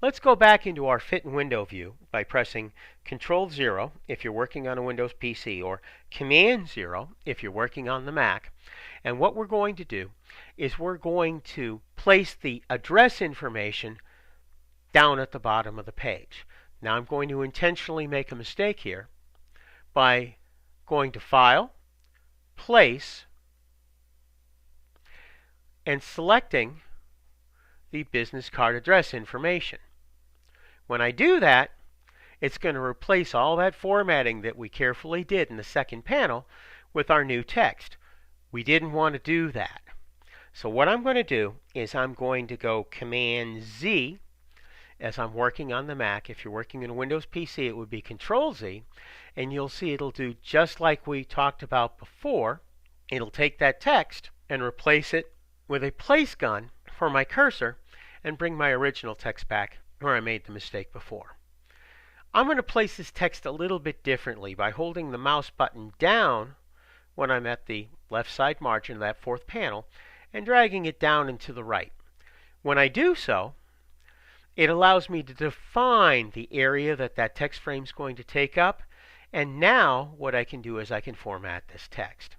Let's go back into our Fit in Window view by pressing Control 0 if you're working on a Windows PC or Command 0 if you're working on the Mac. And what we're going to do is we're going to place the address information down at the bottom of the page. Now I'm going to intentionally make a mistake here by going to File, Place, and selecting the business card address information. When I do that, it's going to replace all that formatting that we carefully did in the second panel with our new text. We didn't want to do that. So what I'm going to do is I'm going to go Command Z as I'm working on the Mac. If you're working in a Windows PC, it would be Control Z, and you'll see it'll do just like we talked about before. It'll take that text and replace it with a place gun for my cursor and bring my original text back where I made the mistake before. I'm going to place this text a little bit differently by holding the mouse button down when I'm at the left side margin of that fourth panel and dragging it down and to the right. When I do so, it allows me to define the area that that text frame is going to take up, and now what I can do is I can format this text.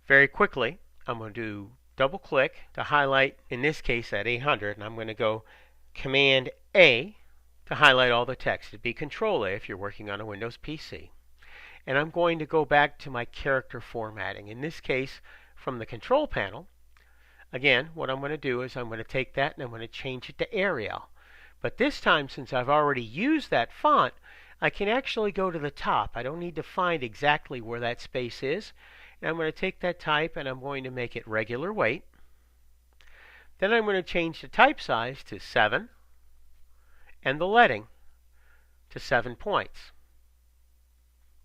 Very quickly, I'm going to double click to highlight, in this case, that 800, and I'm going to go Command A to highlight all the text. It'd be Control A if you're working on a Windows PC. And I'm going to go back to my character formatting. In this case, from the control panel, again, what I'm going to do is I'm going to take that and I'm going to change it to Arial. But this time, since I've already used that font, I can actually go to the top. I don't need to find exactly where that space is. And I'm going to take that type and I'm going to make it regular weight. Then I'm going to change the type size to 7 and the leading to 7 points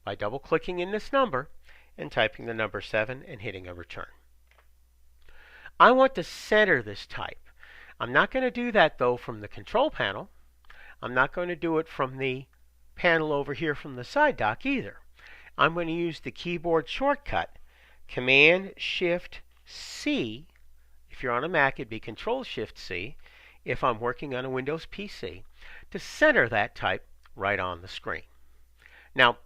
by double clicking in this number and typing the number 7 and hitting a return. I want to center this type. I'm not going to do that though from the control panel. I'm not going to do it from the panel over here from the side dock either. I'm going to use the keyboard shortcut Command Shift C. If you're on a Mac, it'd be Control Shift C. If I'm working on a Windows PC, to center that type right on the screen. Now,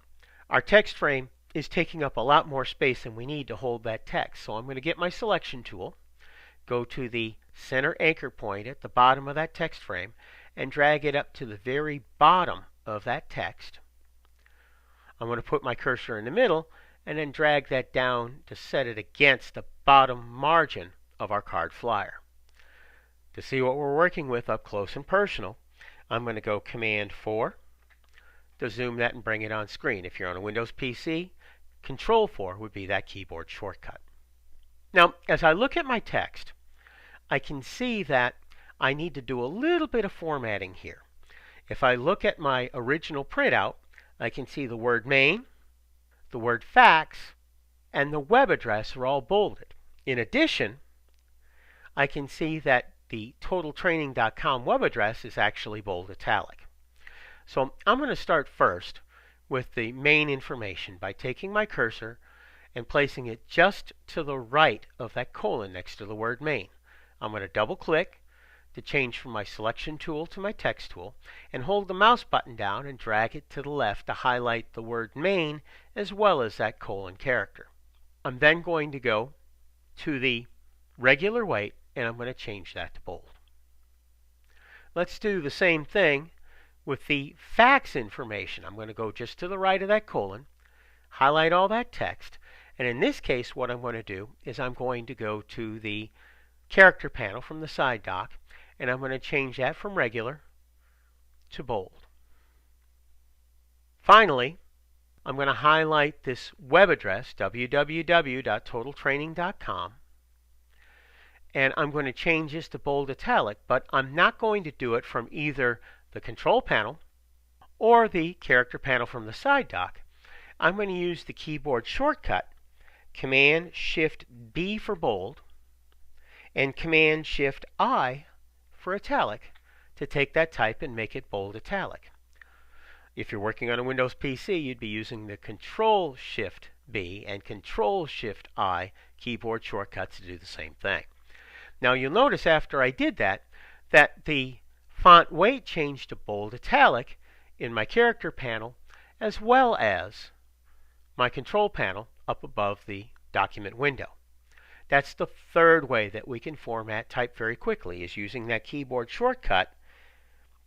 our text frame is taking up a lot more space than we need to hold that text. So I'm going to get my selection tool, go to the center anchor point at the bottom of that text frame, and drag it up to the very bottom of that text. I'm going to put my cursor in the middle and then drag that down to set it against the bottom margin of our card flyer. To see what we're working with up close and personal, I'm going to go Command 4 to zoom that and bring it on screen. If you're on a Windows PC, Control 4 would be that keyboard shortcut. Now, as I look at my text, I can see that I need to do a little bit of formatting here. If I look at my original printout, I can see the word main, the word fax, and the web address are all bolded. In addition, I can see that the totaltraining.com web address is actually bold italic. So I'm going to start first with the main information by taking my cursor and placing it just to the right of that colon next to the word main. I'm going to double click to change from my selection tool to my text tool and hold the mouse button down and drag it to the left to highlight the word main as well as that colon character. I'm then going to go to the regular weight and I'm going to change that to bold. Let's do the same thing with the fax information. I'm going to go just to the right of that colon, highlight all that text, and in this case what I'm going to do is I'm going to go to the character panel from the side dock and I'm going to change that from regular to bold. Finally, I'm going to highlight this web address, www.totaltraining.com, and I'm going to change this to bold italic, but I'm not going to do it from either the control panel or the character panel from the side dock. I'm going to use the keyboard shortcut Command Shift B for bold and Command Shift I for italic to take that type and make it bold italic. If you're working on a Windows PC, you'd be using the Control Shift B and Control Shift I keyboard shortcuts to do the same thing. Now you'll notice after I did that, that the font weight changed to bold italic in my character panel, as well as my control panel up above the document window. That's the third way that we can format type very quickly, is using that keyboard shortcut,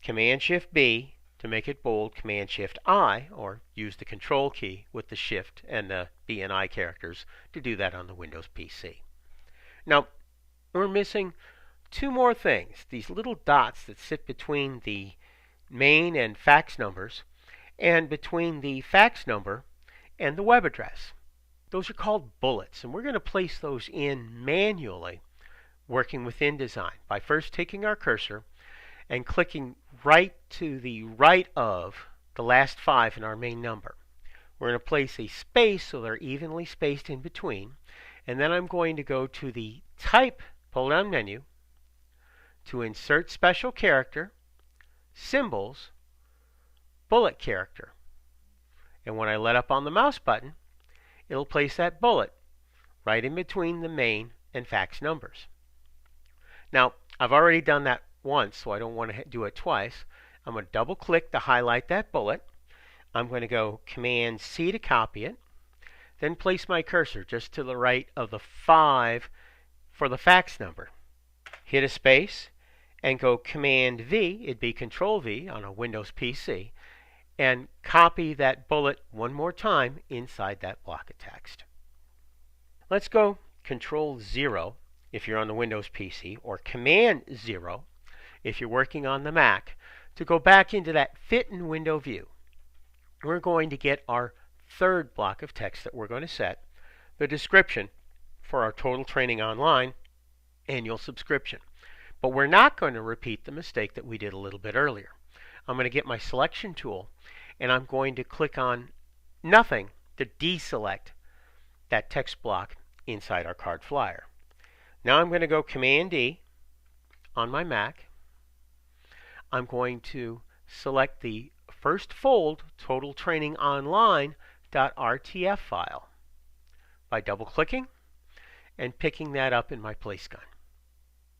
Command-Shift-B to make it bold, Command-Shift-I, or use the Control key with the Shift and the B and I characters to do that on the Windows PC. Now, we're missing two more things, these little dots that sit between the main and fax numbers and between the fax number and the web address. Those are called bullets, and we're going to place those in manually working with InDesign by first taking our cursor and clicking right to the right of the last 5 in our main number. We're going to place a space so they're evenly spaced in between, and then I'm going to go to the Type pull-down menu to insert special character, symbols, bullet character. And when I let up on the mouse button, it'll place that bullet right in between the main and fax numbers. Now, I've already done that once, so I don't want to do it twice. I'm going to double click to highlight that bullet. I'm going to go Command-C to copy it, then place my cursor just to the right of the 5 for the fax number. Hit a space and go Command-V, it'd be Control-V on a Windows PC, and copy that bullet one more time inside that block of text. Let's go Control-0 if you're on the Windows PC, or Command-0 if you're working on the Mac, to go back into that Fit in Window view. We're going to get our third block of text that we're going to set, the description for our Total Training Online annual subscription. But we're not going to repeat the mistake that we did a little bit earlier. I'm going to get my selection tool, and I'm going to click on nothing to deselect that text block inside our card flyer. Now I'm going to go Command-D on my Mac. I'm going to select the first fold Total Training Online.rtf file by double-clicking and picking that up in my place gun.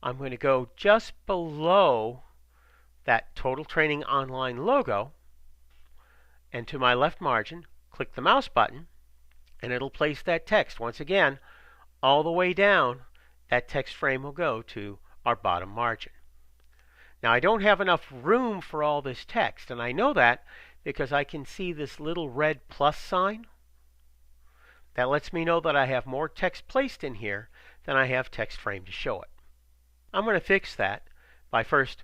I'm going to go just below that Total Training Online logo, and to my left margin, click the mouse button, and it'll place that text. Once again, all the way down, that text frame will go to our bottom margin. Now, I don't have enough room for all this text, and I know that because I can see this little red plus sign. That lets me know that I have more text placed in here than I have text frame to show it. I'm going to fix that by first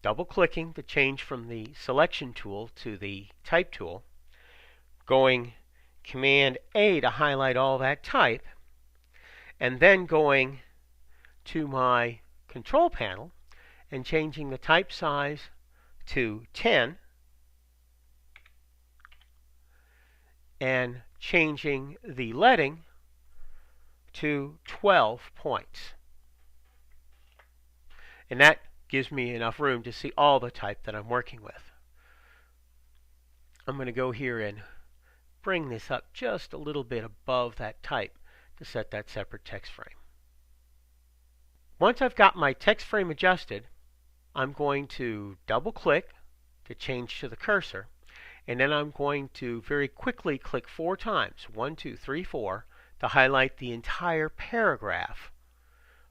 double-clicking to change from the selection tool to the type tool, going Command-A to highlight all that type, and then going to my control panel and changing the type size to 10 and changing the leading to 12 points. And that gives me enough room to see all the type that I'm working with. I'm going to go here and bring this up just a little bit above that type to set that separate text frame. Once I've got my text frame adjusted, I'm going to double click to change to the cursor, and then I'm going to very quickly click 4 times, 1, 2, 3, 4, to highlight the entire paragraph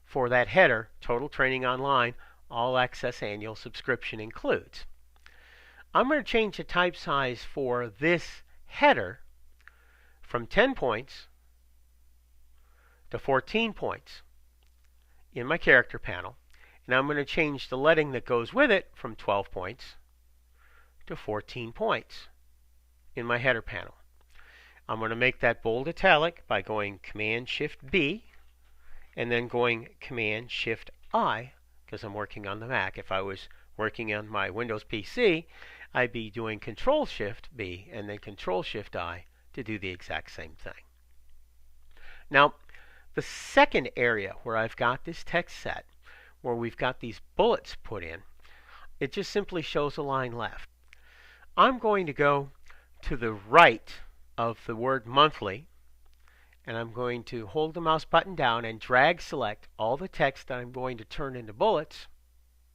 for that header, Total Training Online, All Access Annual Subscription Includes. I'm going to change the type size for this header from 10 points to 14 points in my character panel, and I'm going to change the leading that goes with it from 12 points to 14 points in my header panel. I'm going to make that bold italic by going Command-Shift-B and then going Command-Shift-I because I'm working on the Mac. If I was working on my Windows PC, I'd be doing Control-Shift-B and then Control-Shift-I to do the exact same thing. Now, the second area where I've got this text set, where we've got these bullets put in, it just simply shows a line left. I'm going to go to the right of the word monthly, and I'm going to hold the mouse button down and drag select all the text that I'm going to turn into bullets.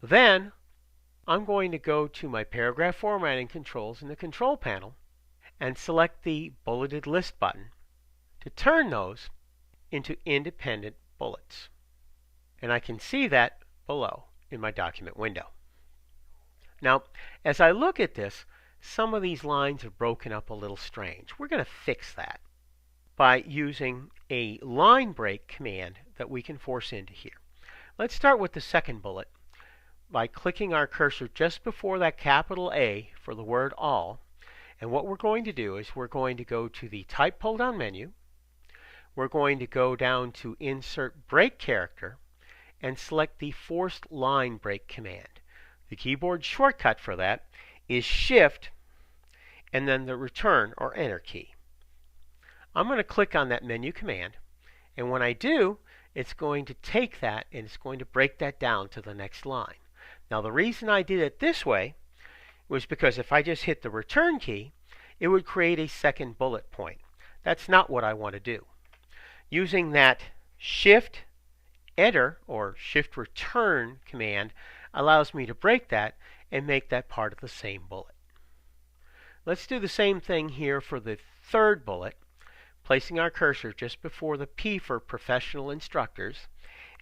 Then I'm going to go to my paragraph formatting controls in the control panel and select the bulleted list button to turn those into independent bullets. And I can see that below in my document window. Now, as I look at this, some of these lines are broken up a little strange. We're going to fix that by using a line break command that we can force into here. Let's start with the second bullet by clicking our cursor just before that capital A for the word all. And what we're going to do is we're going to go to the Type pull-down menu. We're going to go down to Insert Break Character and select the Forced Line Break command. The keyboard shortcut for that is Shift and then the Return or Enter key. I'm going to click on that menu command, and when I do, it's going to take that and it's going to break that down to the next line. Now the reason I did it this way was because if I just hit the Return key, it would create a second bullet point. That's not what I want to do. Using that Shift Enter or Shift Return command allows me to break that and make that part of the same bullet. Let's do the same thing here for the third bullet, placing our cursor just before the P for Professional Instructors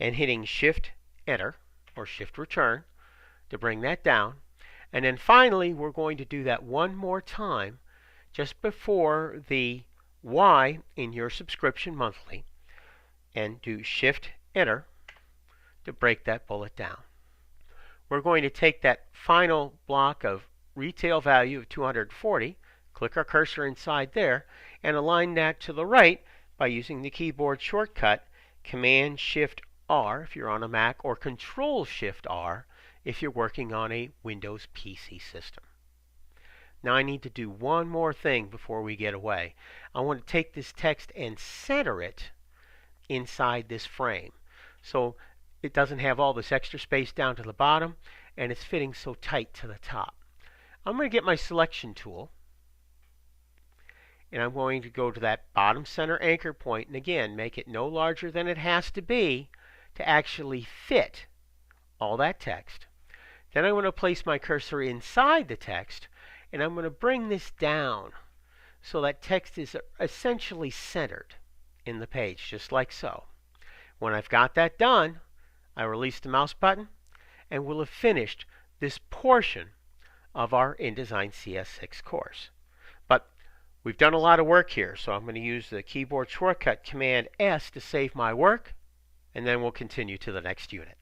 and hitting Shift Enter or Shift Return to bring that down. And then finally, we're going to do that one more time just before the Y in your subscription monthly and do Shift Enter to break that bullet down. We're going to take that final block of retail value of 240, click our cursor inside there, and align that to the right by using the keyboard shortcut Command-Shift-R if you're on a Mac or Control-Shift-R if you're working on a Windows PC system. Now I need to do one more thing before we get away. I want to take this text and center it inside this frame so it doesn't have all this extra space down to the bottom and it's fitting so tight to the top. I'm going to get my selection tool and I'm going to go to that bottom center anchor point and again make it no larger than it has to be to actually fit all that text. Then I'm going to place my cursor inside the text and I'm going to bring this down so that text is essentially centered in the page, just like so. When I've got that done, I release the mouse button and we'll have finished this portion of our InDesign CS6 course. But we've done a lot of work here, so I'm going to use the keyboard shortcut Command-S to save my work, and then we'll continue to the next unit.